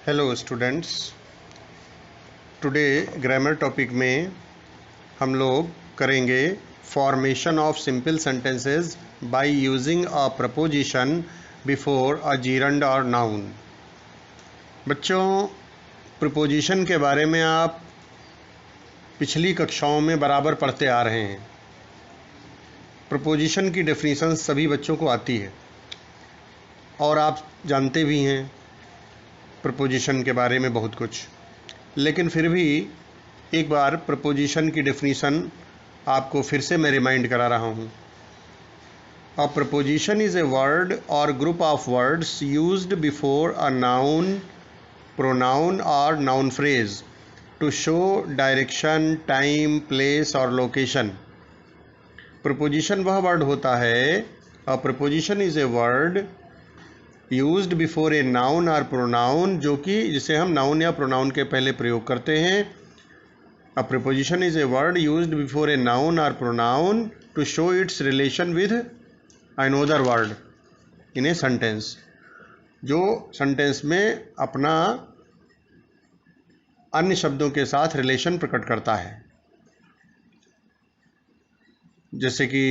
Hello students, today grammar topic में हम लोग करेंगे formation of simple sentences by using a preposition before a gerund और noun. बच्चों, प्रपोजिशन के बारे में आप पिछली कक्षाओं में बराबर पढ़ते आ रहे हैं। प्रपोजिशन की डेफिनेशन सभी बच्चों को आती है और आप जानते भी हैं प्रपोजिशन के बारे में बहुत कुछ, लेकिन फिर भी एक बार प्रपोजिशन की डेफिनेशन आपको फिर से मैं रिमाइंड करा रहा हूँ। A preposition is a word और group of words used before a noun, pronoun और noun phrase to show direction, time, place और लोकेशन। प्रपोजिशन वह वर्ड होता है, a preposition is a word used before a noun और pronoun, जो कि जिसे हम नाउन या प्रोनाउन के पहले प्रयोग करते हैं। A preposition is a word used before a noun और pronoun to show its relation with another word in a sentence, जो सेंटेंस में अपना अन्य शब्दों के साथ रिलेशन प्रकट करता है, जैसे कि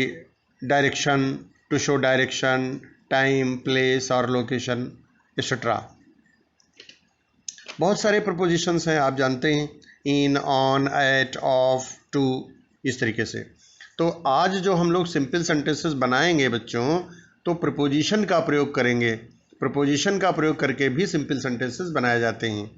direction, to show direction, time, place और लोकेशन एक्सेट्रा। बहुत सारे प्रपोजिशंस हैं, आप जानते हैं, in, on, at, of, to, इस तरीके से। तो आज जो हम लोग सिंपल सेंटेंसेस बनाएंगे बच्चों, तो प्रपोजिशन का प्रयोग करेंगे। प्रपोजिशन का प्रयोग करके भी सिंपल सेंटेंसेस बनाए जाते हैं,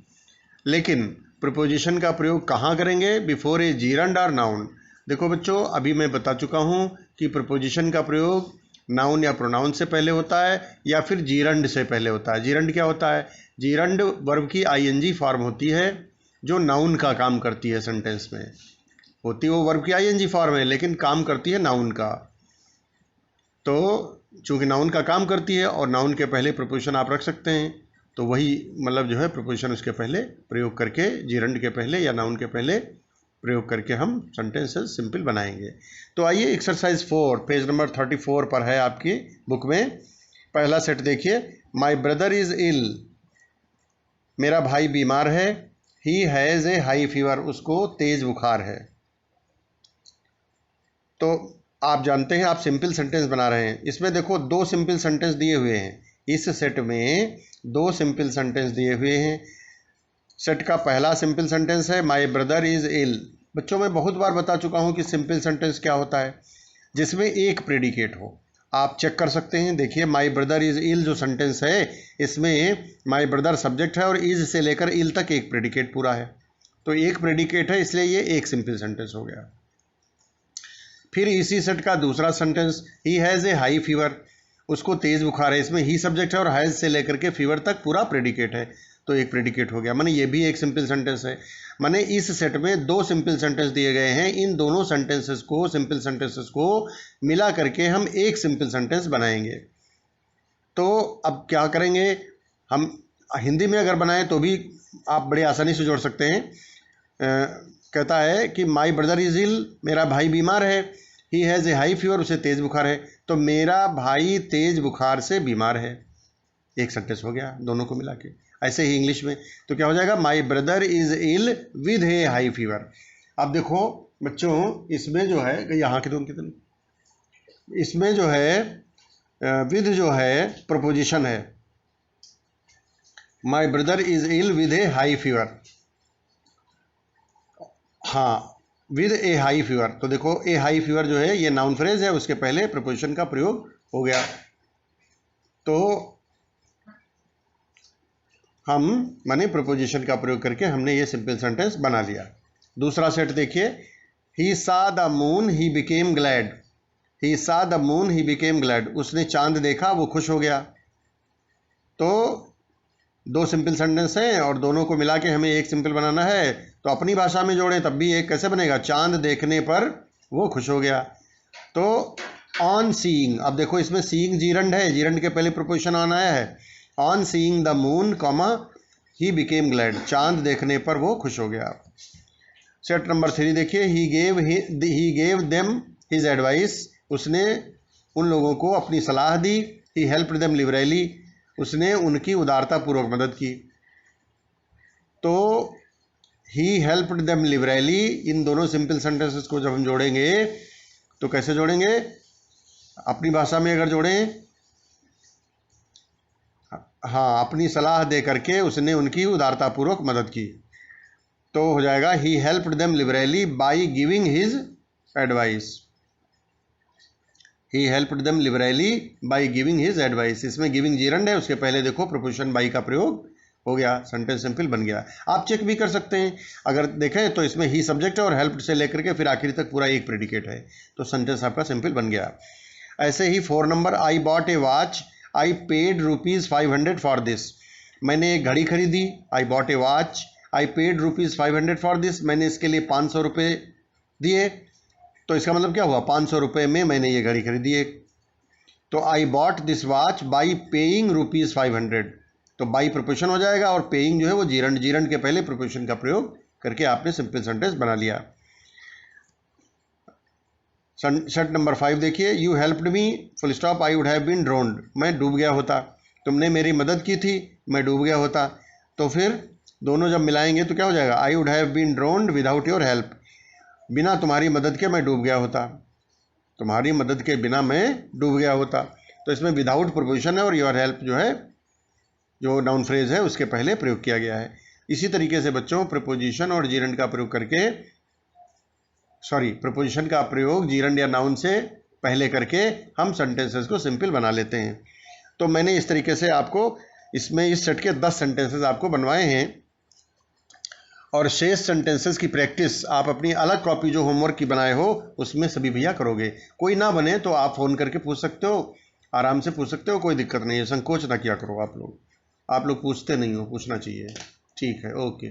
लेकिन प्रपोजिशन का प्रयोग कहाँ करेंगे? बिफोर ए जीरंड और नाउन। देखो बच्चों, अभी मैं बता चुका हूँ कि प्रपोजिशन का प्रयोग नाउन या प्रोनाउन से पहले होता है या फिर जीरंड से पहले होता है। जीरंड क्या होता है? जीरंड वर्ब की आईएनजी फॉर्म होती है जो नाउन का काम करती है। सेंटेंस में होती है वो वर्ब की आईएनजी फॉर्म है, लेकिन काम करती है नाउन का। तो चूंकि नाउन का काम करती है और नाउन के पहले प्रपोजिशन आप रख सकते हैं, तो वही मतलब जो है प्रपोजिशन उसके पहले प्रयोग करके, जीरंड के पहले या नाउन के पहले प्रयोग करके हम सेंटेंसेस सिंपल बनाएंगे। तो आइए एक्सरसाइज 4 पेज नंबर 34 पर है आपकी बुक में। पहला सेट देखिए, माई ब्रदर इज़ इल, मेरा भाई बीमार है। He has a high fever, उसको तेज बुखार है। तो आप जानते हैं आप सिंपल सेंटेंस बना रहे हैं। इसमें देखो दो सिंपल सेंटेंस दिए हुए हैं, इस सेट में दो सिंपल सेंटेंस दिए हुए हैं। सेट का पहला सिंपल सेंटेंस है माई ब्रदर इज़ इल। बच्चों, मैं बहुत बार बता चुका हूँ कि सिंपल सेंटेंस क्या होता है, जिसमें एक प्रेडिकेट हो। आप चेक कर सकते हैं, देखिए माई ब्रदर इज़ इल जो सेंटेंस है, इसमें माई ब्रदर सब्जेक्ट है और इज़ से लेकर इल तक एक प्रेडिकेट पूरा है। तो एक प्रेडिकेट है, इसलिए ये एक सिंपल सेंटेंस हो गया। फिर इसी सेट का दूसरा sentence, he has a high fever, उसको तेज़ बुखार है। इसमें ही सब्जेक्ट है और हैज़ से लेकर के फीवर तक पूरा प्रेडिकेट है, तो एक प्रेडिकेट हो गया। माने ये भी एक सिंपल सेंटेंस है। माने इस सेट में दो सिंपल सेंटेंस दिए गए हैं, इन दोनों सेंटेंसेस को, सिंपल सेंटेंसेस को मिला करके हम एक सिंपल सेंटेंस बनाएंगे। तो अब क्या करेंगे, हम हिंदी में अगर बनाएं तो भी आप बड़ी आसानी से जोड़ सकते हैं। कहता है कि माई ब्रदर इज इल, मेरा भाई बीमार है। He has a high fever, उसे तेज़ बुखार है। तो मेरा भाई तेज़ बुखार से बीमार है, एक सेंटेंस हो गया दोनों को मिला के। ऐसे ही इंग्लिश में तो क्या हो जाएगा, my brother is ill with a high fever. अब देखो बच्चों, इसमें जो है यहाँ के कितने, इसमें जो है विद जो है प्रपोजिशन है, my brother is ill with a high fever. हाँ, विद ए हाई फीवर। तो देखो ए हाई फीवर जो है ये नाउन फ्रेज है, उसके पहले प्रपोजिशन का प्रयोग हो गया। तो हम माने प्रपोजिशन का प्रयोग करके हमने ये सिंपल सेंटेंस बना लिया। दूसरा सेट देखिए, he saw the moon he became glad. He saw the moon he became glad, उसने चांद देखा वो खुश हो गया। तो दो सिंपल सेंटेंस हैं और दोनों को मिला के हमें एक सिंपल बनाना है, तो अपनी भाषा में जोड़ें तब भी एक कैसे बनेगा, चांद देखने पर वो खुश हो गया। तो ऑन सीइंग, अब देखो इसमें सीइंग जीरंड है, जीरंड के पहले प्रपोजिशन ऑन आया है। On seeing the moon comma he became glad, चांद देखने पर वो खुश हो गया। सेट नंबर 3 देखिए, he gave them his advice, उसने उन लोगों को अपनी सलाह दी। ही हेल्प्ड देम लिबरली, उसने उनकी उदारतापूर्वक मदद की। तो ही हेल्प्ड देम लिबरली, इन दोनों सिंपल सेंटेंसेस को जब हम जोड़ेंगे तो कैसे जोड़ेंगे? अपनी भाषा में अगर जोड़ें, हाँ, अपनी सलाह दे करके उसने उनकी उदारतापूर्वक मदद की, तो हो जाएगा he helped them liberally by giving his advice. He helped them liberally by giving his advice. इसमें गिविंग जीरंड है, उसके पहले देखो प्रपोजिशन बाई का प्रयोग हो गया, सेंटेंस सिंपल बन गया। आप चेक भी कर सकते हैं, अगर देखें तो इसमें ही सब्जेक्ट है और हेल्प्ड से लेकर के फिर आखिरी तक पूरा एक प्रेडिकेट है, तो सेंटेंस आपका सिंपल बन गया। ऐसे ही 4 number, I bought A watch, I paid ₹500 for this. मैंने एक घड़ी खरीदी, I bought A watch, I paid ₹500 for this, मैंने इसके लिए 500 रुपये दिए, तो इसका मतलब क्या हुआ? 500 रुपये में मैंने ये घड़ी खरीदी एक। तो I bought this watch by paying ₹500, तो बाई प्रोपोजिशन हो जाएगा और पेइंग जो है वो जीरंड, जीरंड के पहले प्रोपोजिशन का प्रयोग करके आपने सिंपल सेंटेंस बना लिया। शर्ट नंबर 5 देखिए, you helped me full stop I would have been drowned, मैं डूब गया होता। तुमने मेरी मदद की थी, मैं डूब गया होता। तो फिर दोनों जब मिलाएंगे तो क्या हो जाएगा? I would have been drowned without your help, बिना तुम्हारी मदद के मैं डूब गया होता, तुम्हारी मदद के बिना मैं डूब गया होता। तो इसमें विदाउट प्रोपोजिशन है और योर हेल्प जो है, जो नाउन फ्रेज है, उसके पहले प्रयोग किया गया है। इसी तरीके से बच्चों प्रीपोजिशन और जीरंड का प्रयोग करके, प्रीपोजिशन का प्रयोग जीरंड या नाउन से पहले करके हम सेंटेंसेस को सिंपल बना लेते हैं। तो मैंने इस तरीके से आपको इसमें इस सेट के 10 सेंटेंसेस आपको बनवाए हैं, और शेष सेंटेंसेस की प्रैक्टिस आप अपनी अलग कॉपी जो होमवर्क की बनाए हो उसमें सभी भैया करोगे। कोई ना बने तो आप फ़ोन करके पूछ सकते हो, आराम से पूछ सकते हो, कोई दिक्कत नहीं है, संकोच ना किया करो। आप लोग पूछते नहीं हो, पूछना चाहिए। ठीक है, ओके।